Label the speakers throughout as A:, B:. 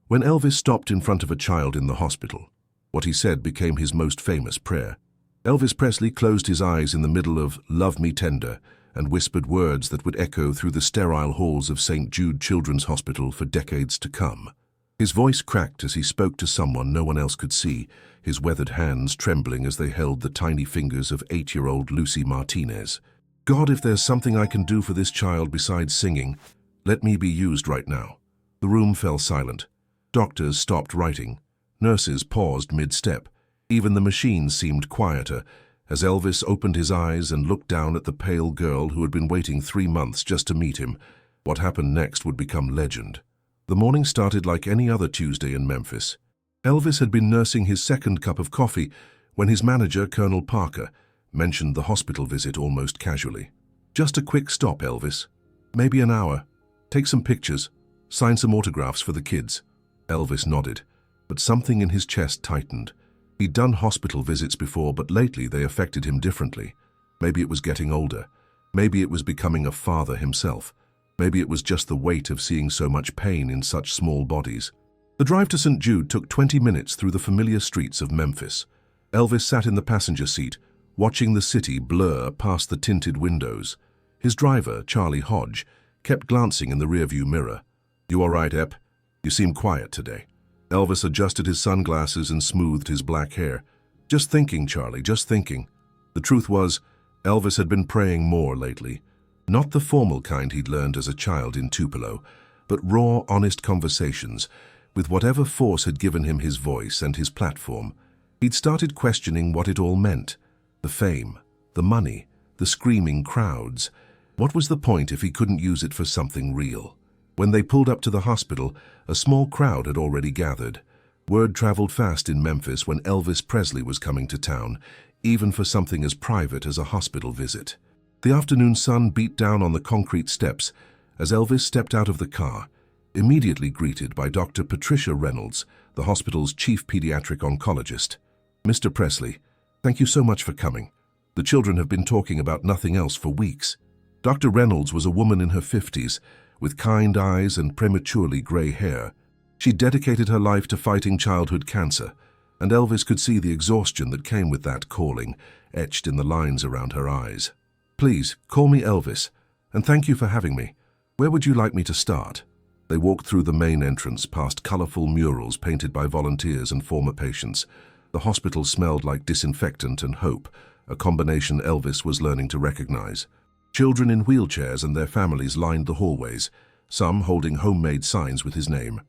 A: When Elvis stopped in front of a child in the hospital, what he said became his most famous prayer. Elvis Presley closed his eyes in the middle of "Love Me Tender" and whispered words that would echo through the sterile halls of St. Jude Children's Hospital for decades to come. His voice cracked as he spoke to someone no one else could see, his weathered hands trembling as they held the tiny fingers of 8-year-old Lucy Martinez. "God, if there's something I can do for this child besides singing, let me be used right now." The room fell silent. Doctors stopped writing. Nurses paused mid-step. Even the machines seemed quieter as Elvis opened his eyes and looked down at the pale girl who had been waiting 3 months just to meet him. What happened next would become legend. The morning started like any other Tuesday in Memphis. Elvis had been nursing his second cup of coffee when his manager, Colonel Parker, mentioned the hospital visit almost casually. "Just a quick stop, Elvis. Maybe an hour. Take some pictures. Sign some autographs for the kids." Elvis nodded, but something in his chest tightened. He'd done hospital visits before, but lately they affected him differently. Maybe it was getting older. Maybe it was becoming a father himself. Maybe it was just the weight of seeing so much pain in such small bodies. The drive to St. Jude took 20 minutes through the familiar streets of Memphis. Elvis sat in the passenger seat, watching the city blur past the tinted windows. His driver, Charlie Hodge, kept glancing in the rearview mirror. "You all right, Ep? You seem quiet today." Elvis adjusted his sunglasses and smoothed his black hair. "Just thinking, Charlie, just thinking." The truth was, Elvis had been praying more lately. Not the formal kind he'd learned as a child in Tupelo, but raw, honest conversations with whatever force had given him his voice and his platform. He'd started questioning what it all meant. The fame, the money, the screaming crowds. What was the point if he couldn't use it for something real? When they pulled up to the hospital, a small crowd had already gathered. Word traveled fast in Memphis when Elvis Presley was coming to town, even for something as private as a hospital visit. The afternoon sun beat down on the concrete steps as Elvis stepped out of the car, immediately greeted by Dr. Patricia Reynolds, the hospital's chief pediatric oncologist. "Mr. Presley, thank you so much for coming. The children have been talking about nothing else for weeks." Dr. Reynolds was a woman in her 50s, with kind eyes and prematurely gray hair. She dedicated her life to fighting childhood cancer, and Elvis could see the exhaustion that came with that calling, etched in the lines around her eyes. "Please, call me Elvis, and thank you for having me. Where would you like me to start?" They walked through the main entrance, past colorful murals painted by volunteers and former patients. The hospital smelled like disinfectant and hope, a combination Elvis was learning to recognize. Children in wheelchairs and their families lined the hallways, some holding homemade signs with his name.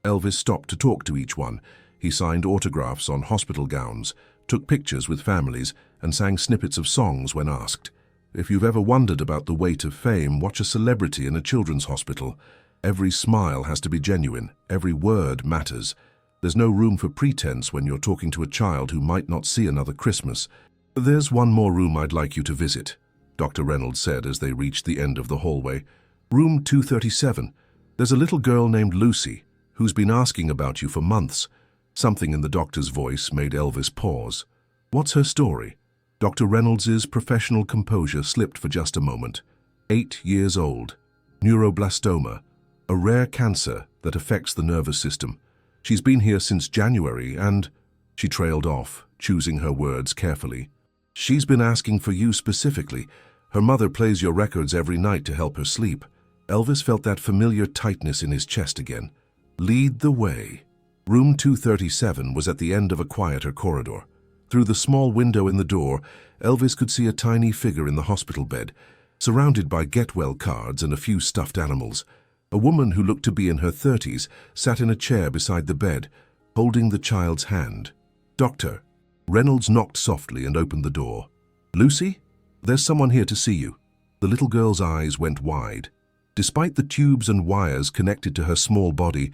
A: Elvis stopped to talk to each one. He signed autographs on hospital gowns, took pictures with families, and sang snippets of songs when asked. If you've ever wondered about the weight of fame, watch a celebrity in a children's hospital. Every smile has to be genuine. Every word matters. There's no room for pretense when you're talking to a child who might not see another Christmas. "There's one more room I'd like you to visit," Dr. Reynolds said as they reached the end of the hallway. "Room 237. There's a little girl named Lucy who's been asking about you for months." Something in the doctor's voice made Elvis pause. "What's her story?" Dr. Reynolds's professional composure slipped for just a moment. 8 years old. Neuroblastoma, a rare cancer that affects the nervous system. She's been here since January and... She trailed off, choosing her words carefully. "She's been asking for you specifically. Her mother plays your records every night to help her sleep." Elvis felt that familiar tightness in his chest again. "Lead the way." Room 237 was at the end of a quieter corridor. Through the small window in the door, Elvis could see a tiny figure in the hospital bed, surrounded by get-well cards and a few stuffed animals. A woman who looked to be in her 30s sat in a chair beside the bed, holding the child's hand. "Doctor." Reynolds knocked softly and opened the door. "Lucy? There's someone here to see you." The little girl's eyes went wide. Despite the tubes and wires connected to her small body,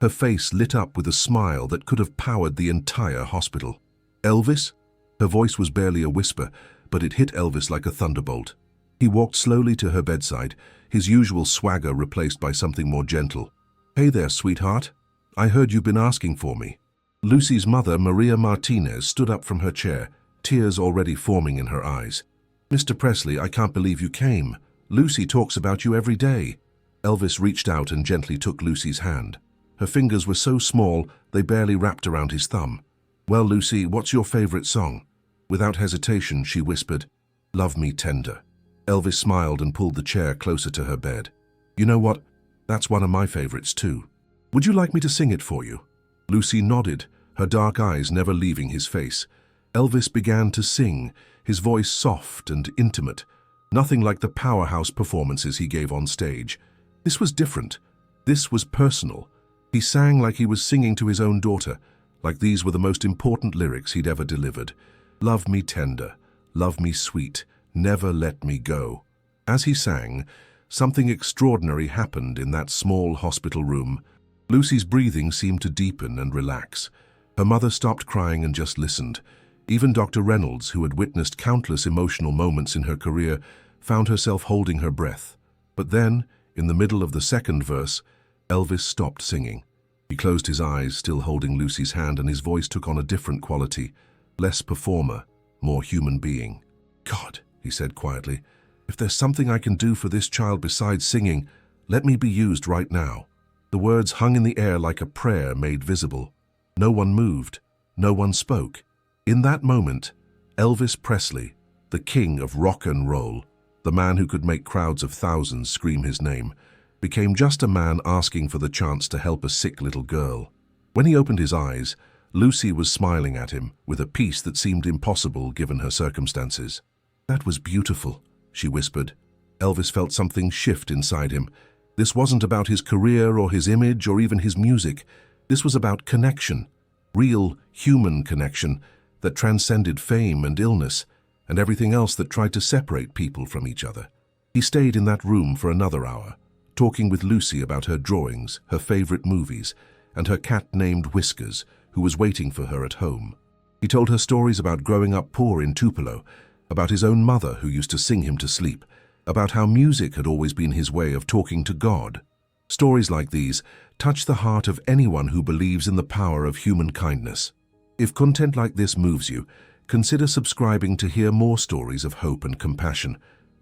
A: her face lit up with a smile that could have powered the entire hospital. "Elvis?" Her voice was barely a whisper, but it hit Elvis like a thunderbolt. He walked slowly to her bedside, his usual swagger replaced by something more gentle. "Hey there, sweetheart. I heard you've been asking for me." Lucy's mother, Maria Martinez, stood up from her chair, tears already forming in her eyes. "Mr. Presley, I can't believe you came. Lucy talks about you every day." Elvis reached out and gently took Lucy's hand. Her fingers were so small they barely wrapped around his thumb. "Well, Lucy, what's your favorite song?" Without hesitation, she whispered, "Love Me Tender." Elvis smiled and pulled the chair closer to her bed. "You know what? That's one of my favorites too. Would you like me to sing it for you?" Lucy nodded, her dark eyes never leaving his face. Elvis began to sing, his voice soft and intimate, nothing like the powerhouse performances he gave on stage. This was different. This was personal. He sang like he was singing to his own daughter, like these were the most important lyrics he'd ever delivered. "Love me tender, love me sweet, never let me go." As he sang, something extraordinary happened in that small hospital room. Lucy's breathing seemed to deepen and relax. Her mother stopped crying and just listened. Even Dr. Reynolds, who had witnessed countless emotional moments in her career, found herself holding her breath. But then, in the middle of the second verse, Elvis stopped singing. He closed his eyes, still holding Lucy's hand, and his voice took on a different quality, less performer, more human being. "God," he said quietly, "if there's something I can do for this child besides singing, let me be used right now." The words hung in the air like a prayer made visible. No one moved. No one spoke. In that moment, Elvis Presley, the king of rock and roll, the man who could make crowds of thousands scream his name, became just a man asking for the chance to help a sick little girl. When he opened his eyes, Lucy was smiling at him with a peace that seemed impossible given her circumstances. "That was beautiful," she whispered. Elvis felt something shift inside him. This wasn't about his career or his image or even his music. This was about connection, real human connection that transcended fame and illness and everything else that tried to separate people from each other. He stayed in that room for another hour, talking with Lucy about her drawings, her favorite movies, and her cat named Whiskers, who was waiting for her at home. He told her stories about growing up poor in Tupelo, about his own mother who used to sing him to sleep, about how music had always been his way of talking to God. Stories like these touch the heart of anyone who believes in the power of human kindness. If content like this moves you, consider subscribing to hear more stories of hope and compassion.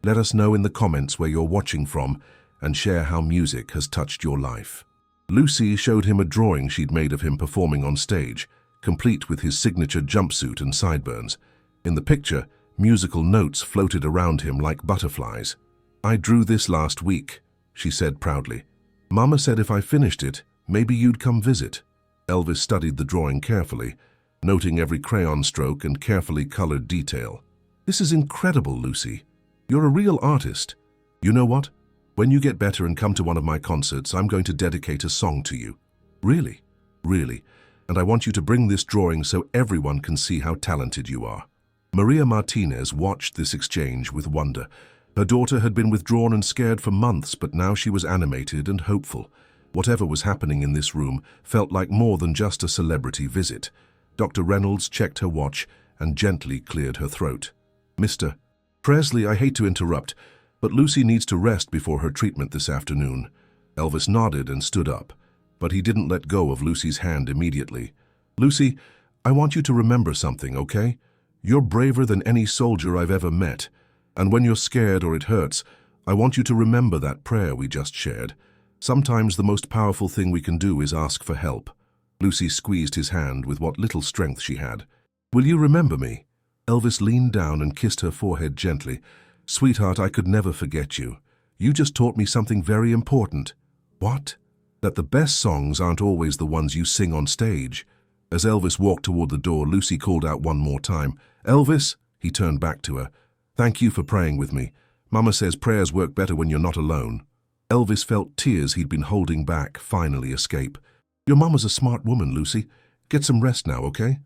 A: Let us know in the comments where you're watching from and share how music has touched your life. Lucy showed him a drawing she'd made of him performing on stage, complete with his signature jumpsuit and sideburns. In the picture, musical notes floated around him like butterflies. "I drew this last week," she said proudly. "Mama said if I finished it, maybe you'd come visit." Elvis studied the drawing carefully, noting every crayon stroke and carefully colored detail. "This is incredible, Lucy. You're a real artist. You know what? When you get better and come to one of my concerts, I'm going to dedicate a song to you." "Really?" "Really. And I want you to bring this drawing so everyone can see how talented you are." Maria Martinez watched this exchange with wonder. Her daughter had been withdrawn and scared for months, but now she was animated and hopeful. Whatever was happening in this room felt like more than just a celebrity visit. Dr. Reynolds checked her watch and gently cleared her throat. "Mr. Presley, I hate to interrupt, but Lucy needs to rest before her treatment this afternoon." Elvis nodded and stood up, but he didn't let go of Lucy's hand immediately. "Lucy, I want you to remember something, okay? You're braver than any soldier I've ever met. And when you're scared or it hurts, I want you to remember that prayer we just shared. Sometimes the most powerful thing we can do is ask for help." Lucy squeezed his hand with what little strength she had. "Will you remember me?" Elvis leaned down and kissed her forehead gently. "Sweetheart, I could never forget you. You just taught me something very important." "What?" "That the best songs aren't always the ones you sing on stage." As Elvis walked toward the door, Lucy called out one more time. "Elvis!" He turned back to her. "Thank you for praying with me. Mama says prayers work better when you're not alone." Elvis felt tears he'd been holding back finally escape. "Your mama's a smart woman, Lucy. Get some rest now, okay?"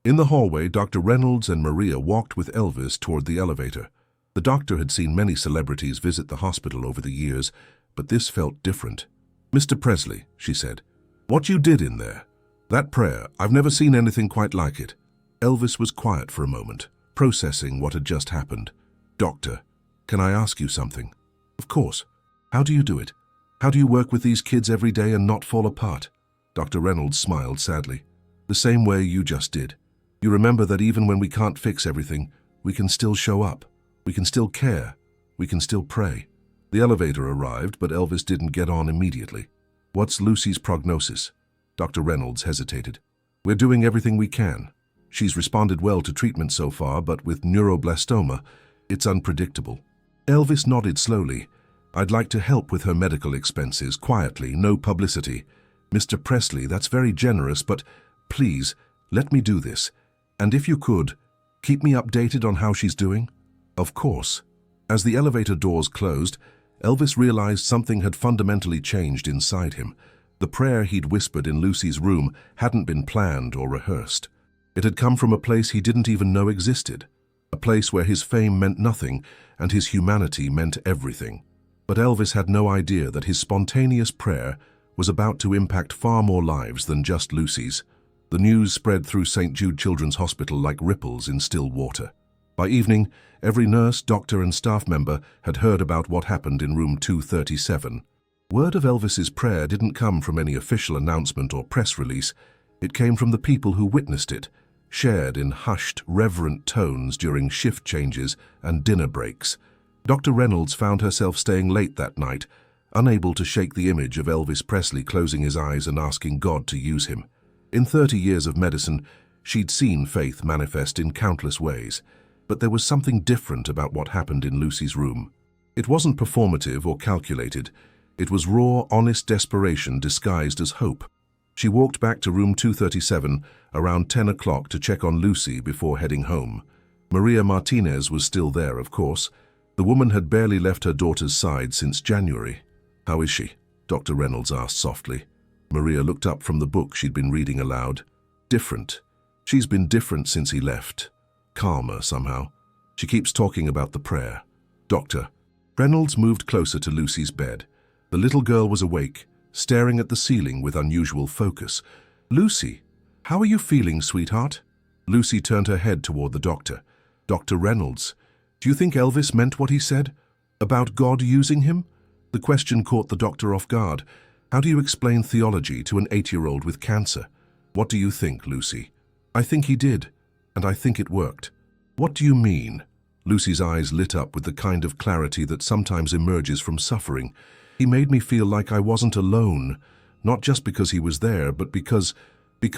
A: In the hallway, Dr. Reynolds and Maria walked with Elvis toward the elevator. The doctor had seen many celebrities visit the hospital over the years, but this felt different. "Mr. Presley," she said, "what you did in there, that prayer, I've never seen anything quite like it." Elvis was quiet for a moment, processing what had just happened. "Doctor, can I ask you something?" "Of course. How do you do it? How do you work with these kids every day and not fall apart?" Dr. Reynolds smiled sadly. "The same way you just did. You remember that even when we can't fix everything, we can still show up. We can still care. We can still pray." The elevator arrived, but Elvis didn't get on immediately. "What's Lucy's prognosis?" Dr. Reynolds hesitated. We're doing everything we can. She's responded well to treatment so far, but with neuroblastoma, it's unpredictable. Elvis nodded slowly. I'd like to help with her medical expenses, quietly, no publicity. Mr. Presley, that's very generous, but please, let me do this. And if you could, keep me updated on how she's doing? Of course. As the elevator doors closed, Elvis realized something had fundamentally changed inside him. The prayer he'd whispered in Lucy's room hadn't been planned or rehearsed. It had come from a place he didn't even know existed, a place where his fame meant nothing and his humanity meant everything. But Elvis had no idea that his spontaneous prayer was about to impact far more lives than just Lucy's. The news spread through St. Jude Children's Hospital like ripples in still water. By evening, every nurse, doctor and staff member had heard about what happened in room 237. Word of Elvis's prayer didn't come from any official announcement or press release. It came from the people who witnessed it, shared in hushed, reverent tones during shift changes and dinner breaks. Dr. Reynolds found herself staying late that night, unable to shake the image of Elvis Presley closing his eyes and asking God to use him. In 30 years of medicine, she'd seen faith manifest in countless ways, but there was something different about what happened in Lucy's room. It wasn't performative or calculated. It was raw, honest desperation disguised as hope. She walked back to room 237 around 10 o'clock to check on Lucy before heading home. Maria Martinez was still there, of course. The woman had barely left her daughter's side since January. How is she? Dr. Reynolds asked softly. Maria looked up from the book she'd been reading aloud. Different. She's been different since he left. Calmer, somehow. She keeps talking about the prayer. Doctor. Reynolds moved closer to Lucy's bed. The little girl was awake, staring at the ceiling with unusual focus. Lucy, how are you feeling, sweetheart? Lucy turned her head toward the doctor. Dr. Reynolds, do you think Elvis meant what he said? About God using him? The question caught the doctor off guard. How do you explain theology to an 8-year-old with cancer? What do you think, Lucy? I think he did, and I think it worked. What do you mean? Lucy's eyes lit up with the kind of clarity that sometimes emerges from suffering. He made me feel like I wasn't alone, not just because he was there, but because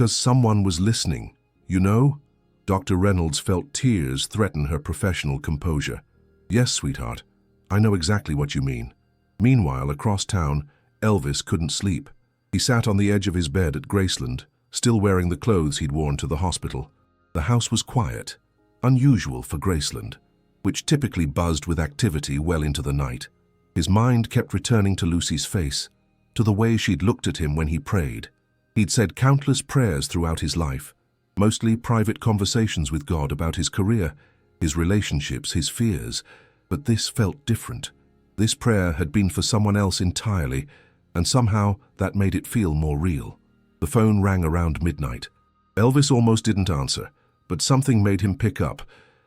A: someone was listening. You know? Dr. Reynolds felt tears threaten her professional composure. Yes, sweetheart, I know exactly what you mean. Meanwhile, across town, Elvis couldn't sleep. He sat on the edge of his bed at Graceland, still wearing the clothes he'd worn to the hospital. The house was quiet, unusual for Graceland, which typically buzzed with activity well into the night. His mind kept returning to Lucy's face, to the way she'd looked at him when he prayed. He'd said countless prayers throughout his life, mostly private conversations with God about his career, his relationships, his fears, but this felt different. This prayer had been for someone else entirely, and somehow that made it feel more real. The phone rang around midnight. Elvis almost didn't answer, but something made him pick up.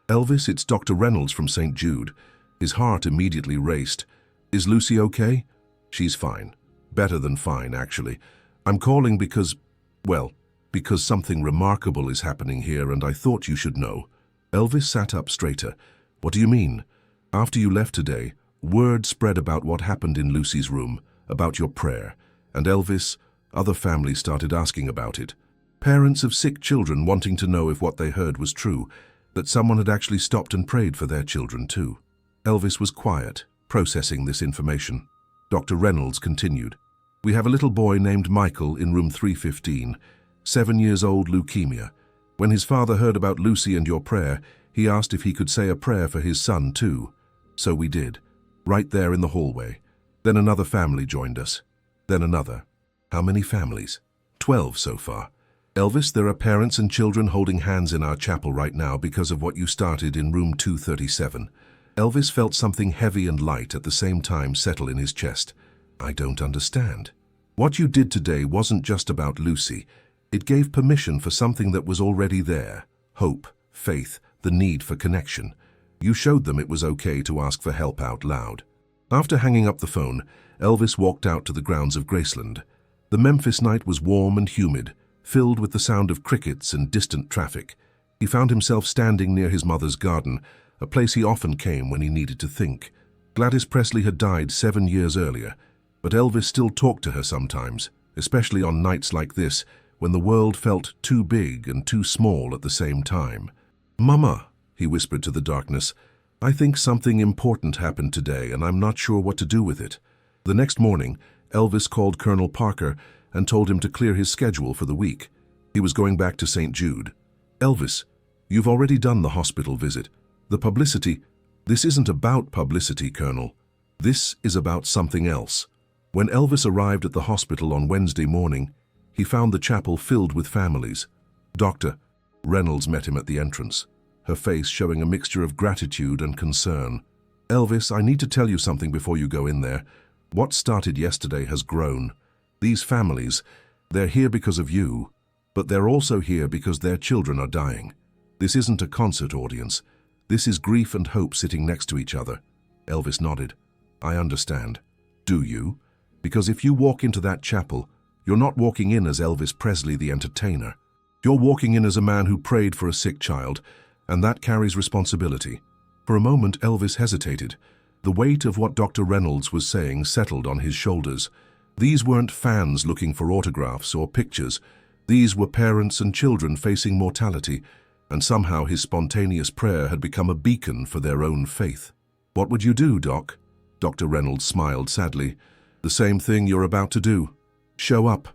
A: Elvis, it's Dr. Reynolds from St. Jude. His heart immediately raced. Is Lucy okay? She's fine. Better than fine, actually. I'm calling because something remarkable is happening here and I thought you should know. Elvis sat up straighter. What do you mean? After you left today, word spread about what happened in Lucy's room, about your prayer, and Elvis, other families started asking about it. Parents of sick children wanting to know if what they heard was true, that someone had actually stopped and prayed for their children too. Elvis was quiet, processing this information. Dr. Reynolds continued. We have a little boy named Michael in room 315, 7 years old, leukemia. When his father heard about Lucy and your prayer, he asked if he could say a prayer for his son too. So we did, right there in the hallway. Then another family joined us. Then another. How many families? 12 so far. Elvis, there are parents and children holding hands in our chapel right now because of what you started in room 237. Elvis felt something heavy and light at the same time settle in his chest. I don't understand. What you did today wasn't just about Lucy. It gave permission for something that was already there. Hope, faith, the need for connection. You showed them it was okay to ask for help out loud. After hanging up the phone, Elvis walked out to the grounds of Graceland. The Memphis night was warm and humid, filled with the sound of crickets and distant traffic. He found himself standing near his mother's garden, a place he often came when he needed to think. Gladys Presley had died 7 years earlier, but Elvis still talked to her sometimes, especially on nights like this, when the world felt too big and too small at the same time. "Mama," he whispered to the darkness, "I think something important happened today, and I'm not sure what to do with it." The next morning, Elvis called Colonel Parker and told him to clear his schedule for the week. He was going back to St. Jude. "Elvis, you've already done the hospital visit. The publicity—" "This isn't about publicity, Colonel. This is about something else." When Elvis arrived at the hospital on Wednesday morning, he found the chapel filled with families. Dr. Reynolds met him at the entrance, her face showing a mixture of gratitude and concern. "Elvis, I need to tell you something before you go in there. What started yesterday has grown. These families, they're here because of you, but they're also here because their children are dying. This isn't a concert audience. This is grief and hope sitting next to each other." Elvis nodded. "I understand." "Do you? Because if you walk into that chapel, you're not walking in as Elvis Presley the entertainer. You're walking in as a man who prayed for a sick child, and that carries responsibility." For a moment, Elvis hesitated. The weight of what Dr. Reynolds was saying settled on his shoulders. These weren't fans looking for autographs or pictures. These were parents and children facing mortality, and somehow his spontaneous prayer had become a beacon for their own faith. "What would you do, Doc?" Dr. Reynolds smiled sadly. "The same thing you're about to do. Show up."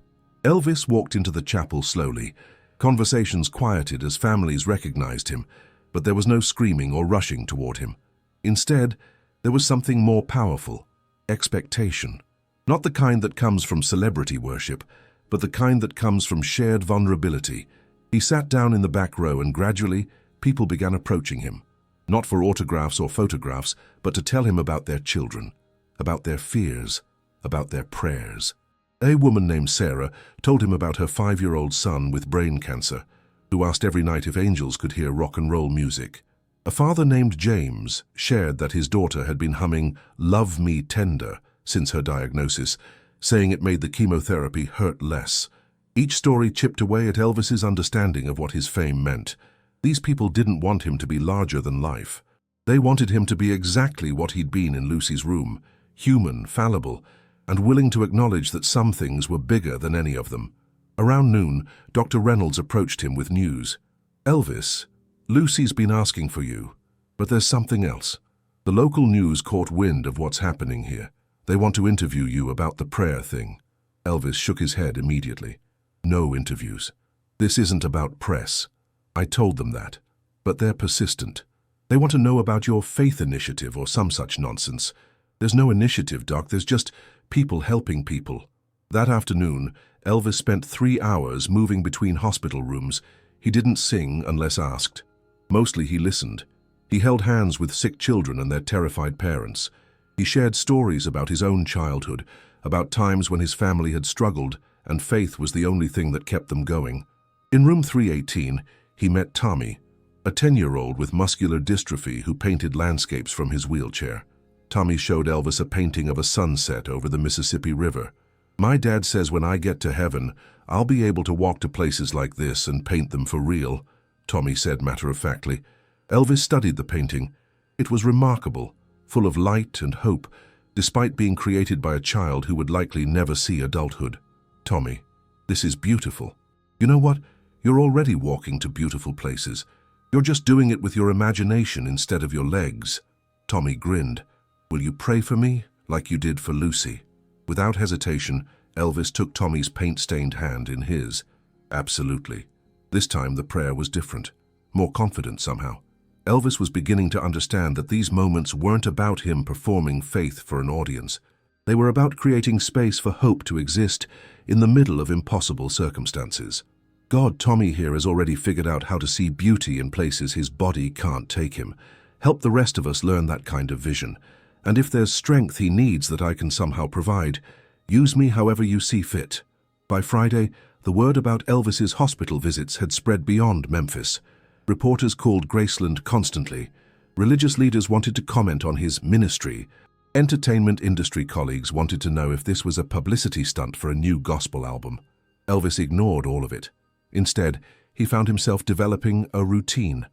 A: Elvis walked into the chapel slowly. Conversations quieted as families recognized him, but there was no screaming or rushing toward him. Instead, there was something more powerful: expectation. Not the kind that comes from celebrity worship, but the kind that comes from shared vulnerability. He sat down in the back row, and gradually, people began approaching him. Not for autographs or photographs, but to tell him about their children, about their fears, about their prayers. A woman named Sarah told him about her 5-year-old son with brain cancer, who asked every night if angels could hear rock and roll music. A father named James shared that his daughter had been humming "Love Me Tender" since her diagnosis, saying it made the chemotherapy hurt less. Each story chipped away at Elvis's understanding of what his fame meant. These people didn't want him to be larger than life. They wanted him to be exactly what he'd been in Lucy's room: human, fallible, and willing to acknowledge that some things were bigger than any of them. Around noon, Dr. Reynolds approached him with news. "Elvis, Lucy's been asking for you, but there's something else. The local news caught wind of what's happening here. They want to interview you about the prayer thing." Elvis shook his head immediately. "No interviews. This isn't about press. I told them that. But they're persistent. They want to know about your faith initiative or some such nonsense. There's no initiative, Doc. There's just people helping people." That afternoon, Elvis spent 3 hours moving between hospital rooms. He didn't sing unless asked. Mostly he listened. He held hands with sick children and their terrified parents. He shared stories about his own childhood, about times when his family had struggled and faith was the only thing that kept them going. In room 318, he met Tommy, a 10-year-old with muscular dystrophy who painted landscapes from his wheelchair. Tommy showed Elvis a painting of a sunset over the Mississippi River. "My dad says when I get to heaven, I'll be able to walk to places like this and paint them for real," Tommy said matter-of-factly. Elvis studied the painting. It was remarkable, full of light and hope, despite being created by a child who would likely never see adulthood. "Tommy, this is beautiful. You know what? You're already walking to beautiful places. You're just doing it with your imagination instead of your legs." Tommy grinned. "Will you pray for me, like you did for Lucy?" Without hesitation, Elvis took Tommy's paint-stained hand in his. "Absolutely." This time the prayer was different, more confident somehow. Elvis was beginning to understand that these moments weren't about him performing faith for an audience. They were about creating space for hope to exist in the middle of impossible circumstances. God, Tommy here has already figured out how to see beauty in places his body can't take him. Help the rest of us learn that kind of vision. And if there's strength he needs that I can somehow provide, use me however you see fit. By Friday, the word about Elvis's hospital visits had spread beyond Memphis. Reporters called Graceland constantly. Religious leaders wanted to comment on his ministry. Entertainment industry colleagues wanted to know if this was a publicity stunt for a new gospel album. Elvis ignored all of it. Instead, he found himself developing a routine.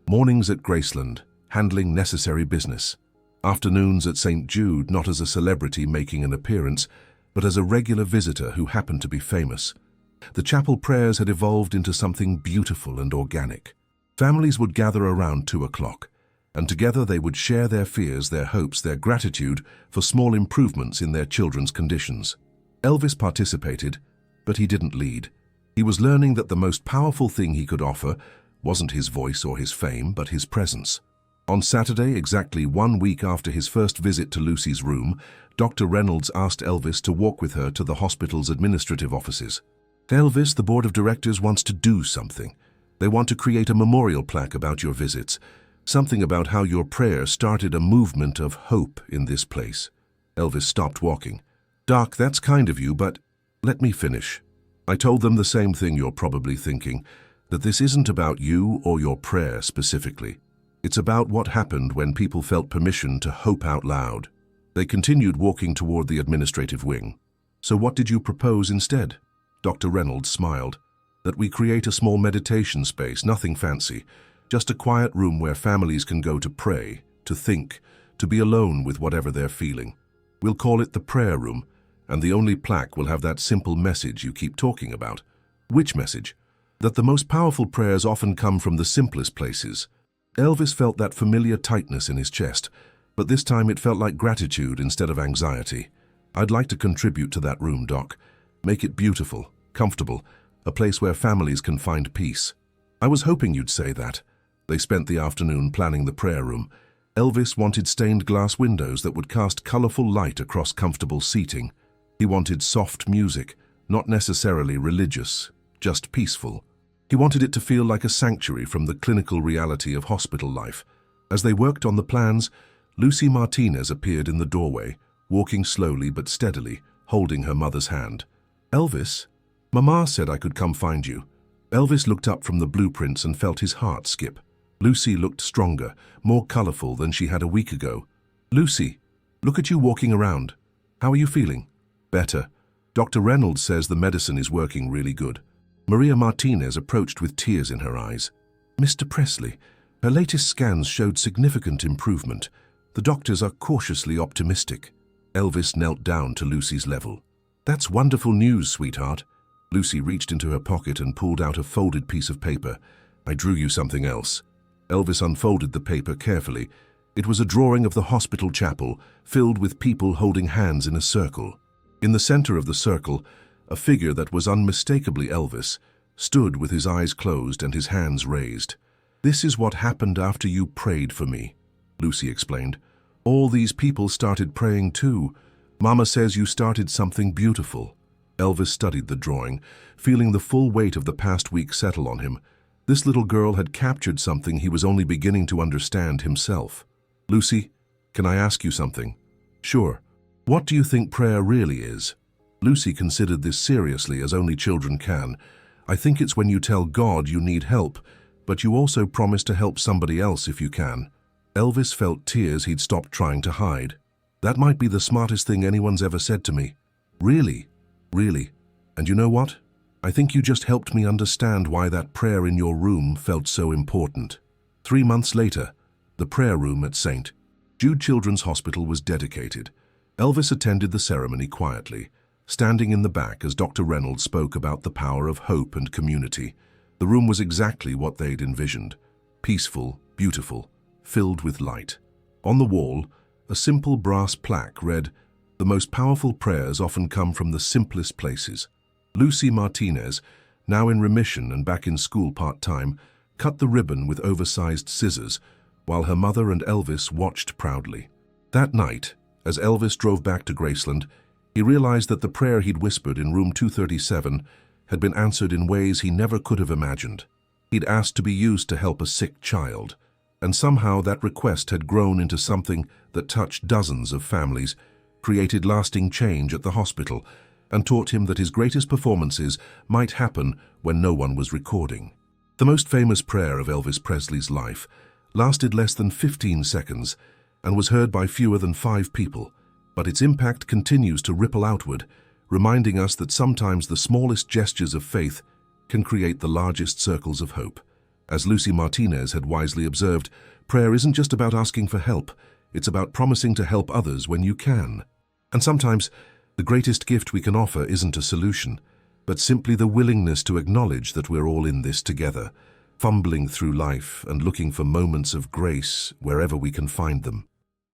A: Mornings at Graceland, handling necessary business. Afternoons at St. Jude, not as a celebrity making an appearance, but as a regular visitor who happened to be famous. The chapel prayers had evolved into something beautiful and organic. Families would gather around 2 o'clock, and together they would share their fears, their hopes, their gratitude for small improvements in their children's conditions. Elvis participated, but he didn't lead. He was learning that the most powerful thing he could offer wasn't his voice or his fame, but his presence. On Saturday, exactly 1 week after his first visit to Lucy's room, Dr. Reynolds asked Elvis to walk with her to the hospital's administrative offices. "Elvis, the board of directors wants to do something. They want to create a memorial plaque about your visits, something about how your prayer started a movement of hope in this place." Elvis stopped walking. "Doc, that's kind of you, but let me finish. I told them the same thing you're probably thinking, that this isn't about you or your prayer specifically. It's about what happened when people felt permission to hope out loud." They continued walking toward the administrative wing. "So what did you propose instead?" Dr. Reynolds smiled. "That we create a small meditation space, nothing fancy, just a quiet room where families can go to pray, to think, to be alone with whatever they're feeling. We'll call it the prayer room, and the only plaque will have that simple message you keep talking about." "Which message?" "That the most powerful prayers often come from the simplest places." Elvis felt that familiar tightness in his chest, but this time it felt like gratitude instead of anxiety. "I'd like to contribute to that room, Doc. Make it beautiful, comfortable, a place where families can find peace." "I was hoping you'd say that." They spent the afternoon planning the prayer room. Elvis wanted stained glass windows that would cast colorful light across comfortable seating. He wanted soft music, not necessarily religious, just peaceful. He wanted it to feel like a sanctuary from the clinical reality of hospital life. As they worked on the plans, Lucy Martinez appeared in the doorway, walking slowly but steadily, holding her mother's hand. "Elvis, Mama said I could come find you." Elvis looked up from the blueprints and felt his heart skip. Lucy looked stronger, more colorful than she had a week ago. "Lucy, look at you walking around. How are you feeling?" "Better. Dr. Reynolds says the medicine is working really good." Maria Martinez approached with tears in her eyes. "Mr. Presley, her latest scans showed significant improvement. The doctors are cautiously optimistic." Elvis knelt down to Lucy's level. "That's wonderful news, sweetheart." Lucy reached into her pocket and pulled out a folded piece of paper. "I drew you something else." Elvis unfolded the paper carefully. It was a drawing of the hospital chapel, filled with people holding hands in a circle. In the center of the circle, a figure that was unmistakably Elvis stood with his eyes closed and his hands raised. "This is what happened after you prayed for me," Lucy explained. "All these people started praying too. Mama says you started something beautiful." Elvis studied the drawing, feeling the full weight of the past week settle on him. This little girl had captured something he was only beginning to understand himself. "Lucy, can I ask you something?" "Sure. What do you think prayer really is?" Lucy considered this seriously, as only children can. "I think it's when you tell God you need help, but you also promise to help somebody else if you can." Elvis felt tears he'd stopped trying to hide. "That might be the smartest thing anyone's ever said to me." "Really? Really? And you know what? I think you just helped me understand why that prayer in your room felt so important." 3 months later, the prayer room at St. Jude Children's Hospital was dedicated. Elvis attended the ceremony quietly, standing in the back as Dr. Reynolds spoke about the power of hope and community. The room was exactly what they'd envisioned: peaceful, beautiful, filled with light. On the wall, a simple brass plaque read, "The most powerful prayers often come from the simplest places." Lucy Martinez, now in remission and back in school part-time, cut the ribbon with oversized scissors, while her mother and Elvis watched proudly. That night, as Elvis drove back to Graceland, he realized that the prayer he'd whispered in room 237 had been answered in ways he never could have imagined. He'd asked to be used to help a sick child, and somehow that request had grown into something that touched dozens of families, created lasting change at the hospital, and taught him that his greatest performances might happen when no one was recording. The most famous prayer of Elvis Presley's life lasted less than 15 seconds and was heard by fewer than 5 people, but its impact continues to ripple outward, reminding us that sometimes the smallest gestures of faith can create the largest circles of hope. As Lucy Martinez had wisely observed, prayer isn't just about asking for help, it's about promising to help others when you can. And sometimes The greatest gift we can offer isn't a solution, but simply the willingness to acknowledge that we're all in this together, fumbling through life and looking for moments of grace wherever we can find them.